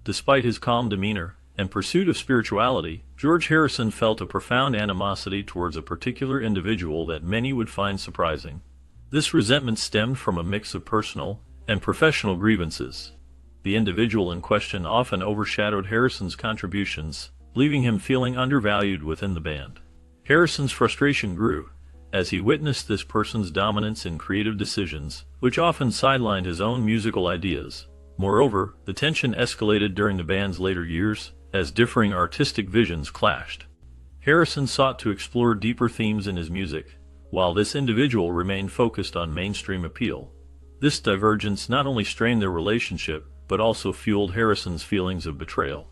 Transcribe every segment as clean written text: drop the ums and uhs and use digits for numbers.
Despite his calm demeanor and pursuit of spirituality, George Harrison felt a profound animosity towards a particular individual that many would find surprising. This resentment stemmed from a mix of personal and professional grievances. The individual in question often overshadowed Harrison's contributions, leaving him feeling undervalued within the band. Harrison's frustration grew as he witnessed this person's dominance in creative decisions, which often sidelined his own musical ideas. Moreover, the tension escalated during the band's later years as differing artistic visions clashed. Harrison sought to explore deeper themes in his music, while this individual remained focused on mainstream appeal. This divergence not only strained their relationship, but also fueled Harrison's feelings of betrayal.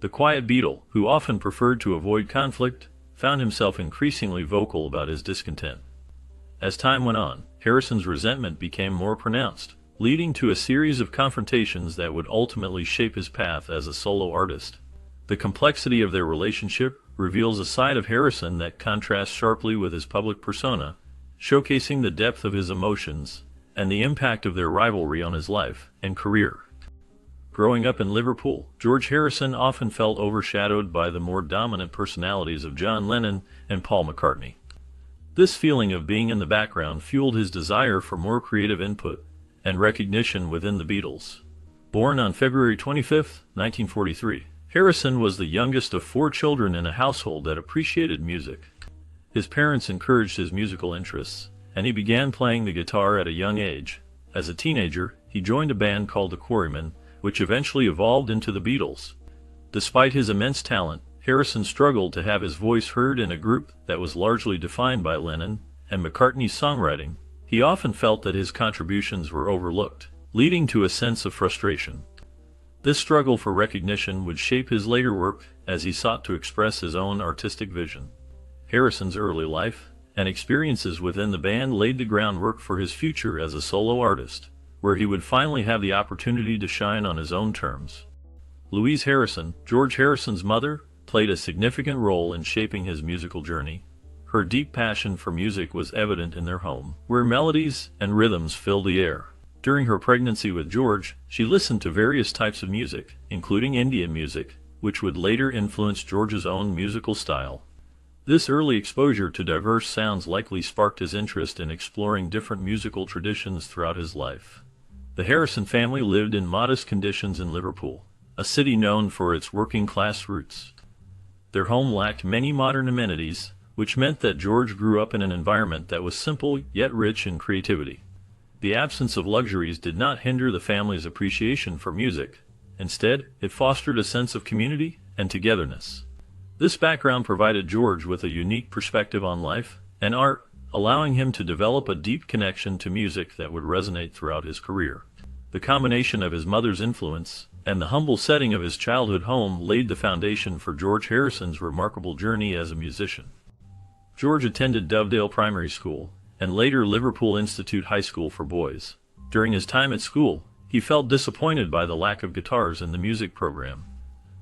The quiet Beatle, who often preferred to avoid conflict, found himself increasingly vocal about his discontent. As time went on, Harrison's resentment became more pronounced, leading to a series of confrontations that would ultimately shape his path as a solo artist. The complexity of their relationship reveals a side of Harrison that contrasts sharply with his public persona, showcasing the depth of his emotions and the impact of their rivalry on his life and career. Growing up in Liverpool, George Harrison often felt overshadowed by the more dominant personalities of John Lennon and Paul McCartney. This feeling of being in the background fueled his desire for more creative input and recognition within the Beatles. Born on February 25, 1943, Harrison was the youngest of 4 children in a household that appreciated music. His parents encouraged his musical interests, and he began playing the guitar at a young age. As a teenager, he joined a band called the Quarrymen, which eventually evolved into the Beatles. Despite his immense talent, Harrison struggled to have his voice heard in a group that was largely defined by Lennon and McCartney's songwriting. He often felt that his contributions were overlooked, leading to a sense of frustration. This struggle for recognition would shape his later work as he sought to express his own artistic vision. Harrison's early life and experiences within the band laid the groundwork for his future as a solo artist, where he would finally have the opportunity to shine on his own terms. Louise Harrison, George Harrison's mother, played a significant role in shaping his musical journey. Her deep passion for music was evident in their home, where melodies and rhythms filled the air. During her pregnancy with George, she listened to various types of music, including Indian music, which would later influence George's own musical style. This early exposure to diverse sounds likely sparked his interest in exploring different musical traditions throughout his life. The Harrison family lived in modest conditions in Liverpool, a city known for its working-class roots. Their home lacked many modern amenities, which meant that George grew up in an environment that was simple yet rich in creativity. The absence of luxuries did not hinder the family's appreciation for music. Instead, it fostered a sense of community and togetherness. This background provided George with a unique perspective on life and art, allowing him to develop a deep connection to music that would resonate throughout his career. The combination of his mother's influence and the humble setting of his childhood home laid the foundation for George Harrison's remarkable journey as a musician. George attended Dovedale Primary School and later Liverpool Institute High School for Boys. During his time at school, he felt disappointed by the lack of guitars in the music program.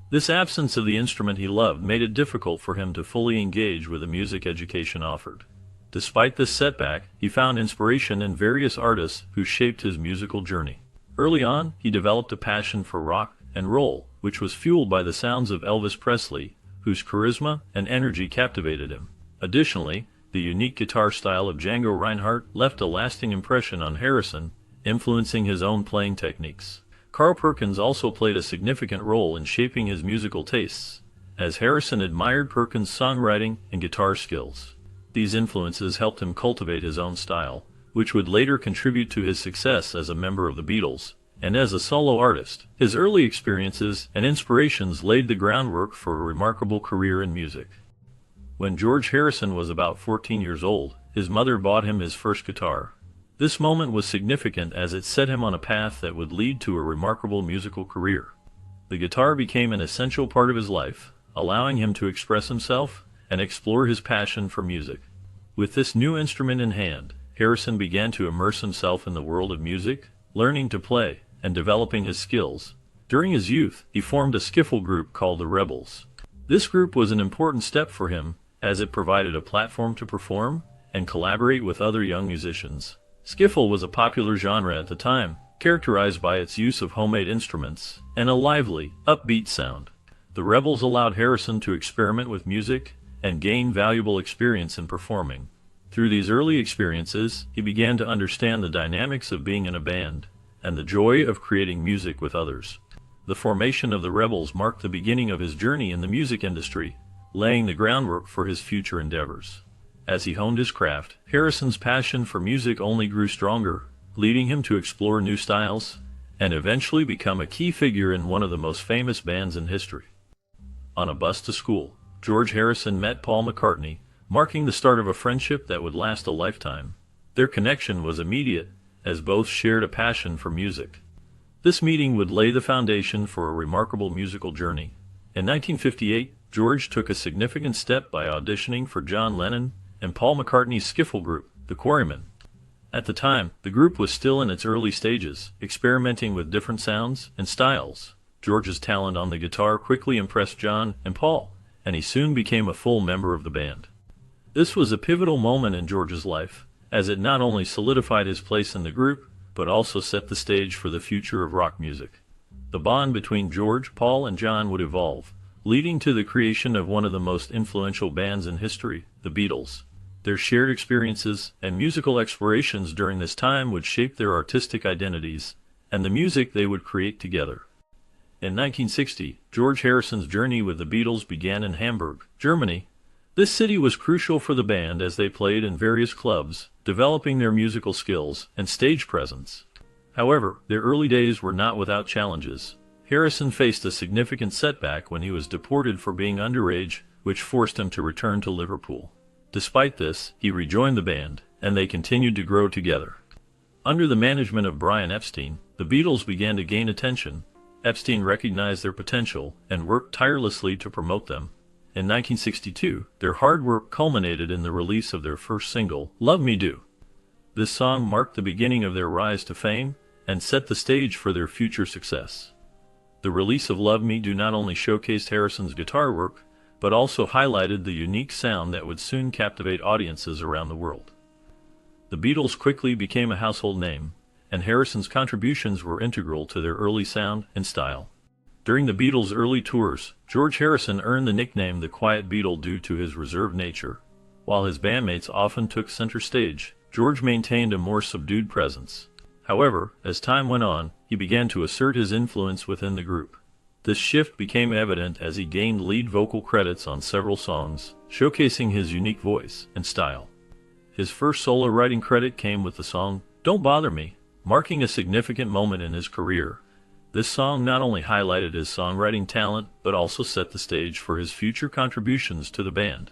This absence of the instrument he loved made it difficult for him to fully engage with the music education offered. Despite this setback, he found inspiration in various artists who shaped his musical journey. Early on, he developed a passion for rock and roll, which was fueled by the sounds of Elvis Presley, whose charisma and energy captivated him. Additionally, the unique guitar style of Django Reinhardt left a lasting impression on Harrison, influencing his own playing techniques. Carl Perkins also played a significant role in shaping his musical tastes, as Harrison admired Perkins' songwriting and guitar skills. These influences helped him cultivate his own style, which would later contribute to his success as a member of the Beatles and as a solo artist. His early experiences and inspirations laid the groundwork for a remarkable career in music. When George Harrison was about 14 years old, his mother bought him his first guitar. This moment was significant as it set him on a path that would lead to a remarkable musical career. The guitar became an essential part of his life, allowing him to express himself and explore his passion for music. With this new instrument in hand, Harrison began to immerse himself in the world of music, learning to play and developing his skills. During his youth, he formed a skiffle group called the Rebels. This group was an important step for him, as it provided a platform to perform and collaborate with other young musicians. Skiffle was a popular genre at the time, characterized by its use of homemade instruments and a lively, upbeat sound. The Rebels allowed Harrison to experiment with music and gain valuable experience in performing. Through these early experiences, he began to understand the dynamics of being in a band and the joy of creating music with others. The formation of the Rebels marked the beginning of his journey in the music industry, laying the groundwork for his future endeavors. As he honed his craft, Harrison's passion for music only grew stronger, leading him to explore new styles and eventually become a key figure in one of the most famous bands in history. On a bus to school, George Harrison met Paul McCartney, marking the start of a friendship that would last a lifetime. Their connection was immediate, as both shared a passion for music. This meeting would lay the foundation for a remarkable musical journey. In 1958, George took a significant step by auditioning for John Lennon and Paul McCartney's skiffle group, the Quarrymen. At the time, the group was still in its early stages, experimenting with different sounds and styles. George's talent on the guitar quickly impressed John and Paul, and he soon became a full member of the band. This was a pivotal moment in George's life, as it not only solidified his place in the group, but also set the stage for the future of rock music. The bond between George, Paul, and John would evolve, leading to the creation of one of the most influential bands in history, the Beatles. Their shared experiences and musical explorations during this time would shape their artistic identities and the music they would create together. In 1960, George Harrison's journey with the Beatles began in Hamburg, Germany. This city was crucial for the band as they played in various clubs, developing their musical skills and stage presence. However, their early days were not without challenges. Harrison faced a significant setback when he was deported for being underage, which forced him to return to Liverpool. Despite this, he rejoined the band, and they continued to grow together. Under the management of Brian Epstein, the Beatles began to gain attention. Epstein recognized their potential and worked tirelessly to promote them. In 1962, their hard work culminated in the release of their first single, Love Me Do. This song marked the beginning of their rise to fame and set the stage for their future success. The release of Love Me Do not only showcased Harrison's guitar work, but also highlighted the unique sound that would soon captivate audiences around the world. The Beatles quickly became a household name, and Harrison's contributions were integral to their early sound and style. During the Beatles' early tours, George Harrison earned the nickname the Quiet Beatle due to his reserved nature. While his bandmates often took center stage, George maintained a more subdued presence. However, as time went on, he began to assert his influence within the group. This shift became evident as he gained lead vocal credits on several songs, showcasing his unique voice and style. His first solo writing credit came with the song, Don't Bother Me, marking a significant moment in his career. This song not only highlighted his songwriting talent, but also set the stage for his future contributions to the band.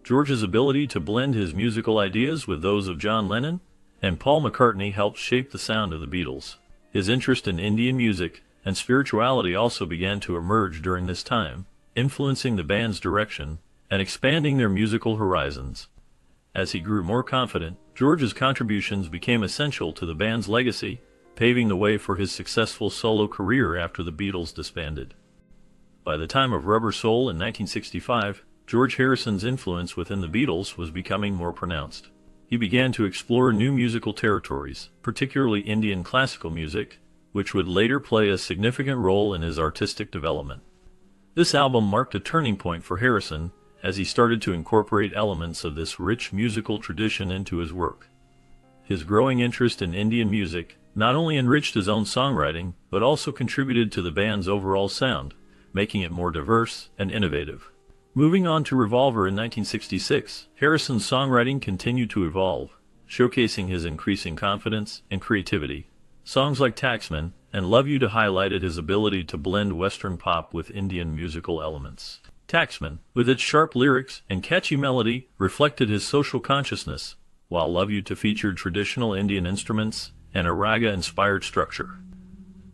George's ability to blend his musical ideas with those of John Lennon and Paul McCartney helped shape the sound of the Beatles. His interest in Indian music and spirituality also began to emerge during this time, influencing the band's direction and expanding their musical horizons. As he grew more confident, George's contributions became essential to the band's legacy, paving the way for his successful solo career after the Beatles disbanded. By the time of Rubber Soul in 1965, George Harrison's influence within the Beatles was becoming more pronounced. He began to explore new musical territories, particularly Indian classical music, which would later play a significant role in his artistic development. This album marked a turning point for Harrison as he started to incorporate elements of this rich musical tradition into his work. His growing interest in Indian music not only enriched his own songwriting, but also contributed to the band's overall sound, making it more diverse and innovative. Moving on to Revolver in 1966, Harrison's songwriting continued to evolve, showcasing his increasing confidence and creativity. Songs like Taxman and Love You To highlighted his ability to blend Western pop with Indian musical elements. Taxman, with its sharp lyrics and catchy melody, reflected his social consciousness, while Love You To featured traditional Indian instruments and a raga-inspired structure.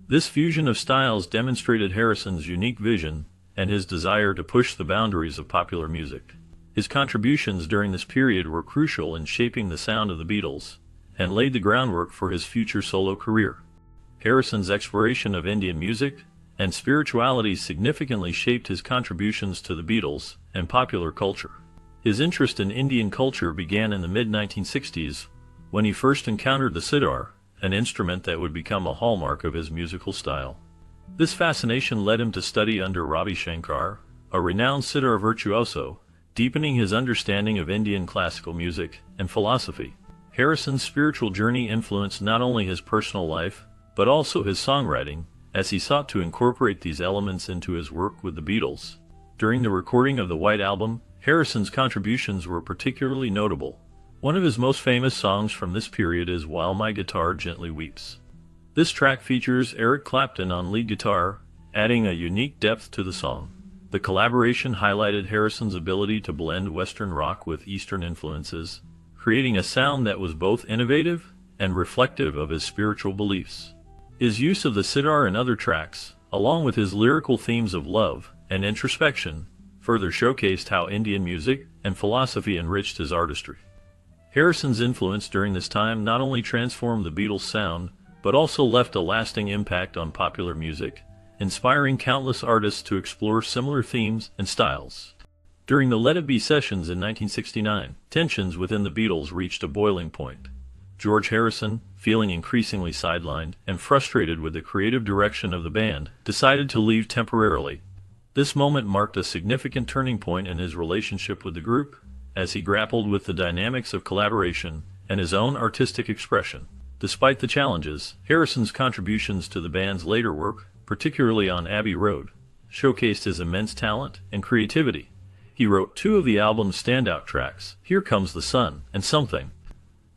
This fusion of styles demonstrated Harrison's unique vision and his desire to push the boundaries of popular music. His contributions during this period were crucial in shaping the sound of the Beatles and laid the groundwork for his future solo career. Harrison's exploration of Indian music and spirituality significantly shaped his contributions to the Beatles and popular culture. His interest in Indian culture began in the mid-1960s when he first encountered the sitar, an instrument that would become a hallmark of his musical style. This fascination led him to study under Ravi Shankar, a renowned sitar virtuoso, deepening his understanding of Indian classical music and philosophy. Harrison's spiritual journey influenced not only his personal life, but also his songwriting, as he sought to incorporate these elements into his work with the Beatles. During the recording of the White Album, Harrison's contributions were particularly notable. One of his most famous songs from this period is While My Guitar Gently Weeps. This track features Eric Clapton on lead guitar, adding a unique depth to the song. The collaboration highlighted Harrison's ability to blend Western rock with Eastern influences, creating a sound that was both innovative and reflective of his spiritual beliefs. His use of the sitar in other tracks, along with his lyrical themes of love and introspection, further showcased how Indian music and philosophy enriched his artistry. Harrison's influence during this time not only transformed the Beatles' sound, but also left a lasting impact on popular music, inspiring countless artists to explore similar themes and styles. During the Let It Be sessions in 1969, tensions within the Beatles reached a boiling point. George Harrison, feeling increasingly sidelined and frustrated with the creative direction of the band, decided to leave temporarily. This moment marked a significant turning point in his relationship with the group, as he grappled with the dynamics of collaboration and his own artistic expression. Despite the challenges, Harrison's contributions to the band's later work, particularly on Abbey Road, showcased his immense talent and creativity. He wrote two of the album's standout tracks, Here Comes the Sun and Something.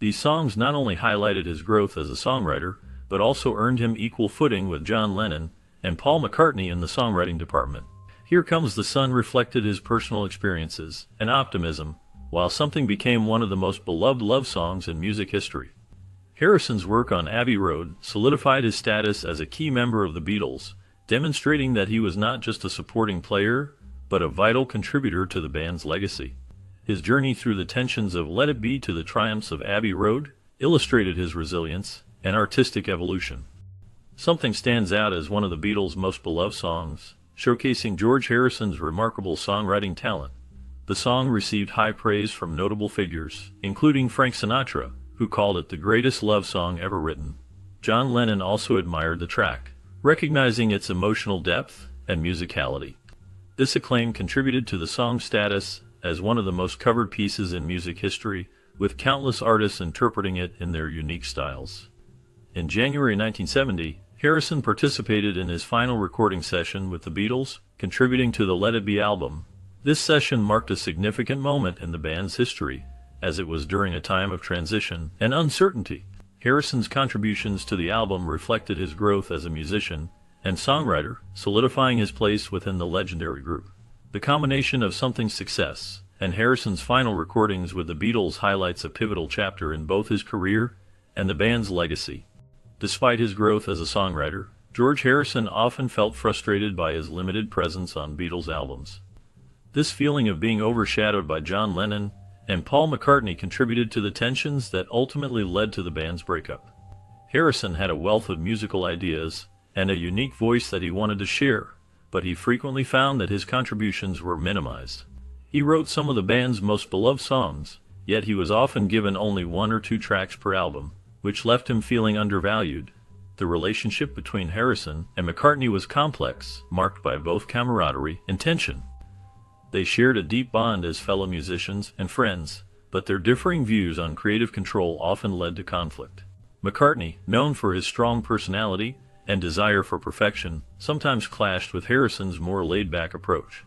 These songs not only highlighted his growth as a songwriter, but also earned him equal footing with John Lennon and Paul McCartney in the songwriting department. Here Comes the Sun reflected his personal experiences and optimism, while Something became one of the most beloved love songs in music history. Harrison's work on Abbey Road solidified his status as a key member of the Beatles, demonstrating that he was not just a supporting player, but a vital contributor to the band's legacy. His journey through the tensions of Let It Be to the triumphs of Abbey Road illustrated his resilience and artistic evolution. Something stands out as one of the Beatles' most beloved songs, showcasing George Harrison's remarkable songwriting talent. The song received high praise from notable figures, including Frank Sinatra, who called it the greatest love song ever written. John Lennon also admired the track, recognizing its emotional depth and musicality. This acclaim contributed to the song's status as one of the most covered pieces in music history, with countless artists interpreting it in their unique styles. In January 1970, Harrison participated in his final recording session with the Beatles, contributing to the Let It Be album. This session marked a significant moment in the band's history, as it was during a time of transition and uncertainty. Harrison's contributions to the album reflected his growth as a musician and songwriter, solidifying his place within the legendary group. The combination of Something's success and Harrison's final recordings with the Beatles highlights a pivotal chapter in both his career and the band's legacy. Despite his growth as a songwriter, George Harrison often felt frustrated by his limited presence on Beatles albums. This feeling of being overshadowed by John Lennon and Paul McCartney contributed to the tensions that ultimately led to the band's breakup. Harrison had a wealth of musical ideas and a unique voice that he wanted to share, but he frequently found that his contributions were minimized. He wrote some of the band's most beloved songs, yet he was often given only one or two tracks per album, which left him feeling undervalued. The relationship between Harrison and McCartney was complex, marked by both camaraderie and tension. They shared a deep bond as fellow musicians and friends, but their differing views on creative control often led to conflict. McCartney, known for his strong personality and desire for perfection, sometimes clashed with Harrison's more laid-back approach.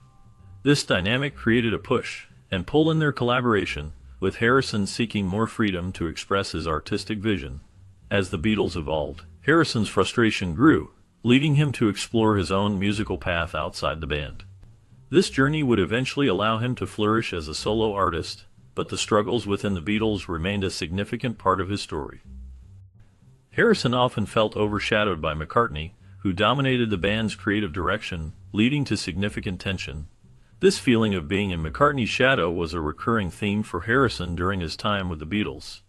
This dynamic created a push and pull in their collaboration, with Harrison seeking more freedom to express his artistic vision. As the Beatles evolved, Harrison's frustration grew, leading him to explore his own musical path outside the band. This journey would eventually allow him to flourish as a solo artist, but the struggles within the Beatles remained a significant part of his story. Harrison often felt overshadowed by McCartney, who dominated the band's creative direction, leading to significant tension. This feeling of being in McCartney's shadow was a recurring theme for Harrison during his time with the Beatles.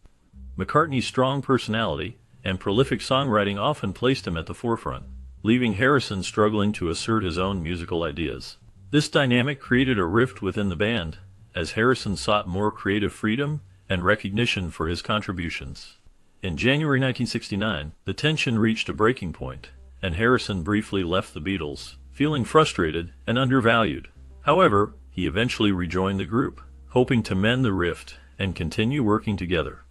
McCartney's strong personality and prolific songwriting often placed him at the forefront, leaving Harrison struggling to assert his own musical ideas. This dynamic created a rift within the band, as Harrison sought more creative freedom and recognition for his contributions. In January 1969, the tension reached a breaking point, and Harrison briefly left the Beatles, feeling frustrated and undervalued. However, he eventually rejoined the group, hoping to mend the rift and continue working together.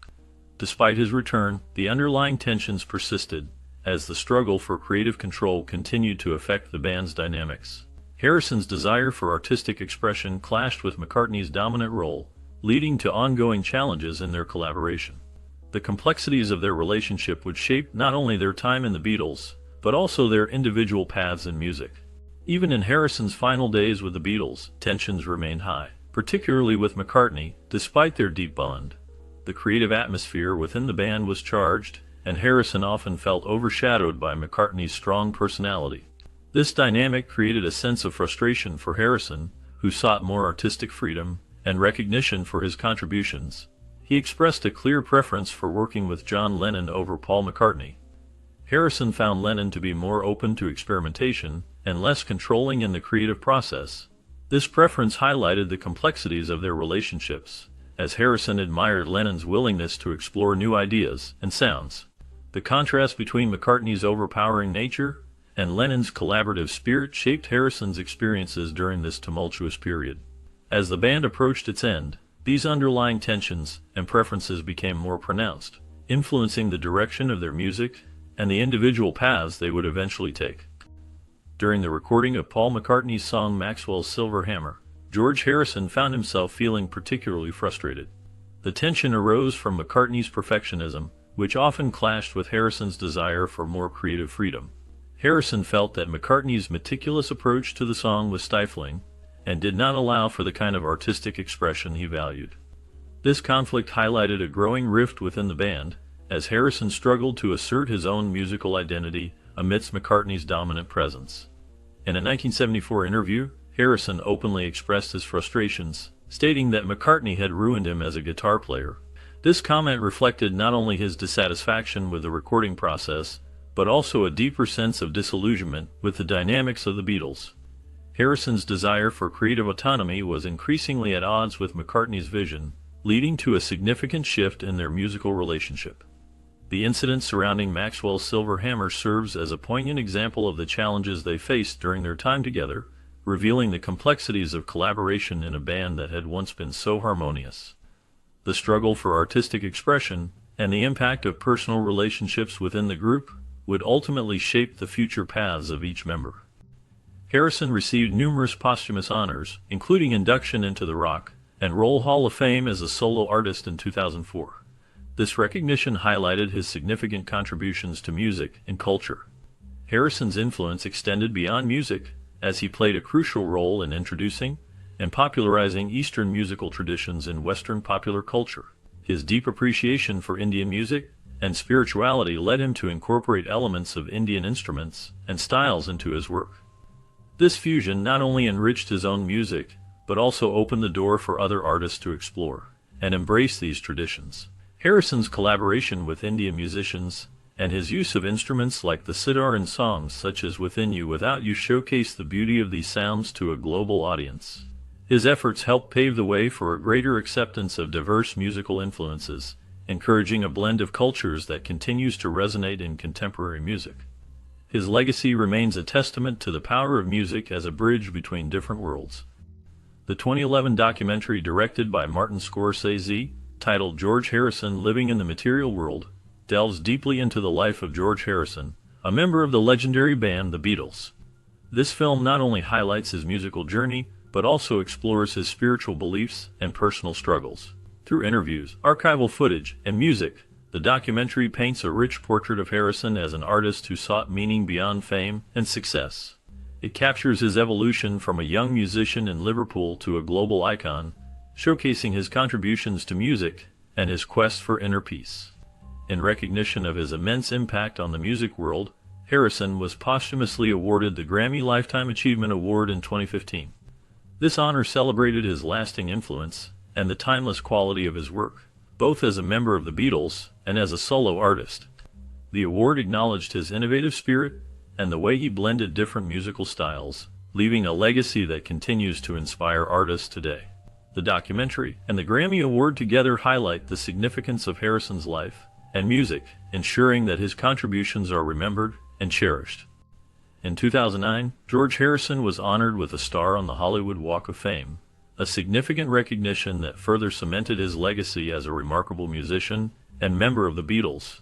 Despite his return, the underlying tensions persisted, as the struggle for creative control continued to affect the band's dynamics. Harrison's desire for artistic expression clashed with McCartney's dominant role, leading to ongoing challenges in their collaboration. The complexities of their relationship would shape not only their time in the Beatles, but also their individual paths in music. Even in Harrison's final days with the Beatles, tensions remained high, particularly with McCartney, despite their deep bond. The creative atmosphere within the band was charged, and Harrison often felt overshadowed by McCartney's strong personality. This dynamic created a sense of frustration for Harrison, who sought more artistic freedom and recognition for his contributions. He expressed a clear preference for working with John Lennon over Paul McCartney. Harrison found Lennon to be more open to experimentation and less controlling in the creative process. This preference highlighted the complexities of their relationships, as Harrison admired Lennon's willingness to explore new ideas and sounds. The contrast between McCartney's overpowering nature and Lennon's collaborative spirit shaped Harrison's experiences during this tumultuous period. As the band approached its end, these underlying tensions and preferences became more pronounced, influencing the direction of their music and the individual paths they would eventually take. During the recording of Paul McCartney's song Maxwell's Silver Hammer, George Harrison found himself feeling particularly frustrated. The tension arose from McCartney's perfectionism, which often clashed with Harrison's desire for more creative freedom. Harrison felt that McCartney's meticulous approach to the song was stifling, and did not allow for the kind of artistic expression he valued. This conflict highlighted a growing rift within the band, as Harrison struggled to assert his own musical identity amidst McCartney's dominant presence. In a 1974 interview, Harrison openly expressed his frustrations, stating that McCartney had ruined him as a guitar player. This comment reflected not only his dissatisfaction with the recording process, but also a deeper sense of disillusionment with the dynamics of the Beatles. Harrison's desire for creative autonomy was increasingly at odds with McCartney's vision, leading to a significant shift in their musical relationship. The incident surrounding Maxwell's Silver Hammer serves as a poignant example of the challenges they faced during their time together, revealing the complexities of collaboration in a band that had once been so harmonious. The struggle for artistic expression and the impact of personal relationships within the group would ultimately shape the future paths of each member. Harrison received numerous posthumous honors, including induction into the Rock and Roll Hall of Fame as a solo artist in 2004. This recognition highlighted his significant contributions to music and culture. Harrison's influence extended beyond music, as he played a crucial role in introducing and popularizing Eastern musical traditions in Western popular culture. His deep appreciation for Indian music and spirituality led him to incorporate elements of Indian instruments and styles into his work. This fusion not only enriched his own music, but also opened the door for other artists to explore and embrace these traditions. Harrison's collaboration with Indian musicians and his use of instruments like the sitar in songs such as Within You, Without You showcased the beauty of these sounds to a global audience. His efforts helped pave the way for a greater acceptance of diverse musical influences, encouraging a blend of cultures that continues to resonate in contemporary music. His legacy remains a testament to the power of music as a bridge between different worlds. The 2011 documentary directed by Martin Scorsese, titled George Harrison: Living in the Material World, delves deeply into the life of George Harrison, a member of the legendary band The Beatles. This film not only highlights his musical journey, but also explores his spiritual beliefs and personal struggles. Through interviews, archival footage, and music, the documentary paints a rich portrait of Harrison as an artist who sought meaning beyond fame and success. It captures his evolution from a young musician in Liverpool to a global icon, showcasing his contributions to music and his quest for inner peace. In recognition of his immense impact on the music world, Harrison was posthumously awarded the Grammy Lifetime Achievement Award in 2015. This honor celebrated his lasting influence and the timeless quality of his work, both as a member of the Beatles and as a solo artist. The award acknowledged his innovative spirit and the way he blended different musical styles, leaving a legacy that continues to inspire artists today. The documentary and the Grammy Award together highlight the significance of Harrison's life and music, ensuring that his contributions are remembered and cherished. In 2009, George Harrison was honored with a star on the Hollywood Walk of Fame, a significant recognition that further cemented his legacy as a remarkable musician and member of the Beatles.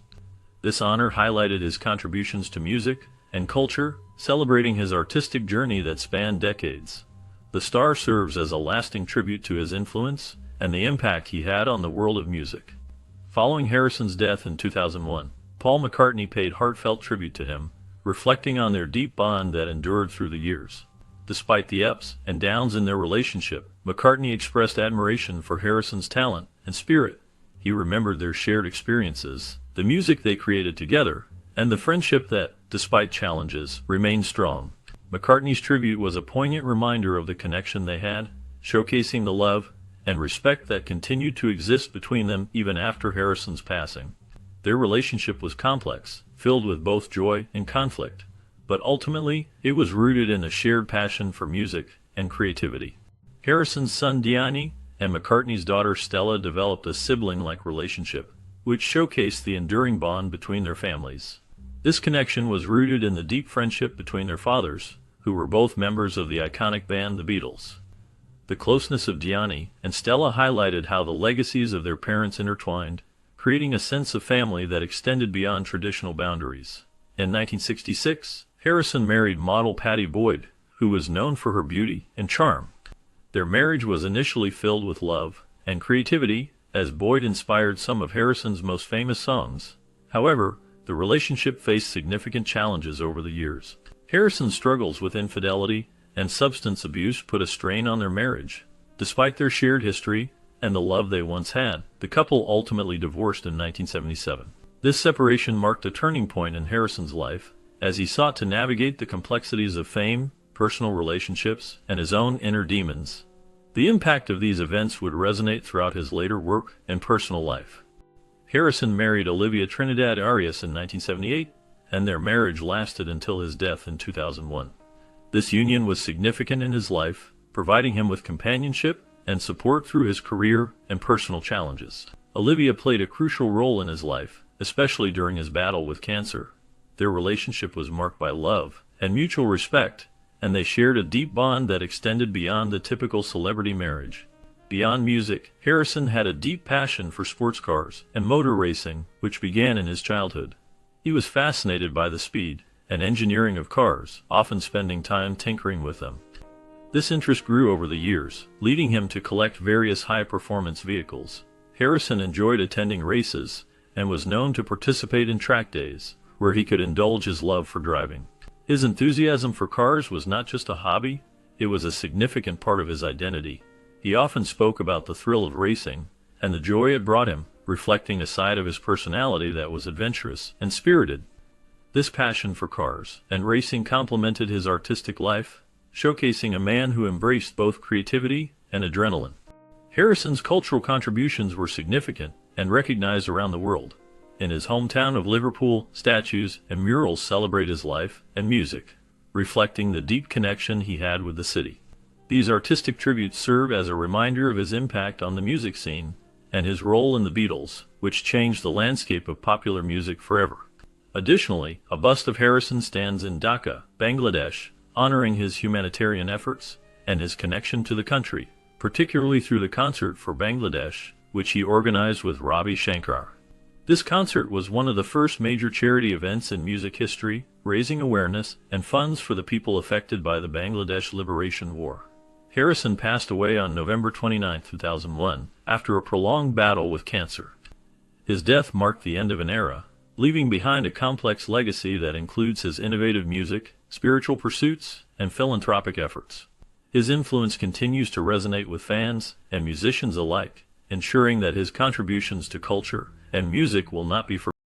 This honor highlighted his contributions to music and culture, celebrating his artistic journey that spanned decades. The star serves as a lasting tribute to his influence and the impact he had on the world of music. Following Harrison's death in 2001, Paul McCartney paid heartfelt tribute to him, reflecting on their deep bond that endured through the years. Despite the ups and downs in their relationship, McCartney expressed admiration for Harrison's talent and spirit. He remembered their shared experiences, the music they created together, and the friendship that, despite challenges, remained strong. McCartney's tribute was a poignant reminder of the connection they had, showcasing the love and respect that continued to exist between them even after Harrison's passing. Their relationship was complex, filled with both joy and conflict, but ultimately, it was rooted in a shared passion for music and creativity. Harrison's son Deani and McCartney's daughter Stella developed a sibling-like relationship, which showcased the enduring bond between their families. This connection was rooted in the deep friendship between their fathers, who were both members of the iconic band The Beatles. The closeness of Deani and Stella highlighted how the legacies of their parents intertwined, creating a sense of family that extended beyond traditional boundaries. In 1966, Harrison married model Patty Boyd, who was known for her beauty and charm. Their marriage was initially filled with love and creativity, as Boyd inspired some of Harrison's most famous songs. However, the relationship faced significant challenges over the years. Harrison's struggles with infidelity and substance abuse put a strain on their marriage. Despite their shared history and the love they once had, the couple ultimately divorced in 1977. This separation marked a turning point in Harrison's life, as he sought to navigate the complexities of fame, personal relationships, and his own inner demons. The impact of these events would resonate throughout his later work and personal life. Harrison married Olivia Trinidad Arias in 1978, and their marriage lasted until his death in 2001. This union was significant in his life, providing him with companionship and support through his career and personal challenges. Olivia played a crucial role in his life, especially during his battle with cancer. Their relationship was marked by love and mutual respect, and they shared a deep bond that extended beyond the typical celebrity marriage. Beyond music, Harrison had a deep passion for sports cars and motor racing, which began in his childhood. He was fascinated by the speed and engineering of cars, often spending time tinkering with them. This interest grew over the years, leading him to collect various high-performance vehicles. Harrison enjoyed attending races and was known to participate in track days, where he could indulge his love for driving. His enthusiasm for cars was not just a hobby, it was a significant part of his identity. He often spoke about the thrill of racing and the joy it brought him, reflecting a side of his personality that was adventurous and spirited. This passion for cars and racing complemented his artistic life, showcasing a man who embraced both creativity and adrenaline. Harrison's cultural contributions were significant and recognized around the world. In his hometown of Liverpool, statues and murals celebrate his life and music, reflecting the deep connection he had with the city. These artistic tributes serve as a reminder of his impact on the music scene and his role in the Beatles, which changed the landscape of popular music forever. Additionally, a bust of Harrison stands in Dhaka, Bangladesh, honoring his humanitarian efforts and his connection to the country, particularly through the Concert for Bangladesh, which he organized with Ravi Shankar. This concert was one of the first major charity events in music history, raising awareness and funds for the people affected by the Bangladesh Liberation War. Harrison passed away on November 29, 2001, after a prolonged battle with cancer. His death marked the end of an era, leaving behind a complex legacy that includes his innovative music, spiritual pursuits, and philanthropic efforts. His influence continues to resonate with fans and musicians alike, ensuring that his contributions to culture and music will not be forgotten.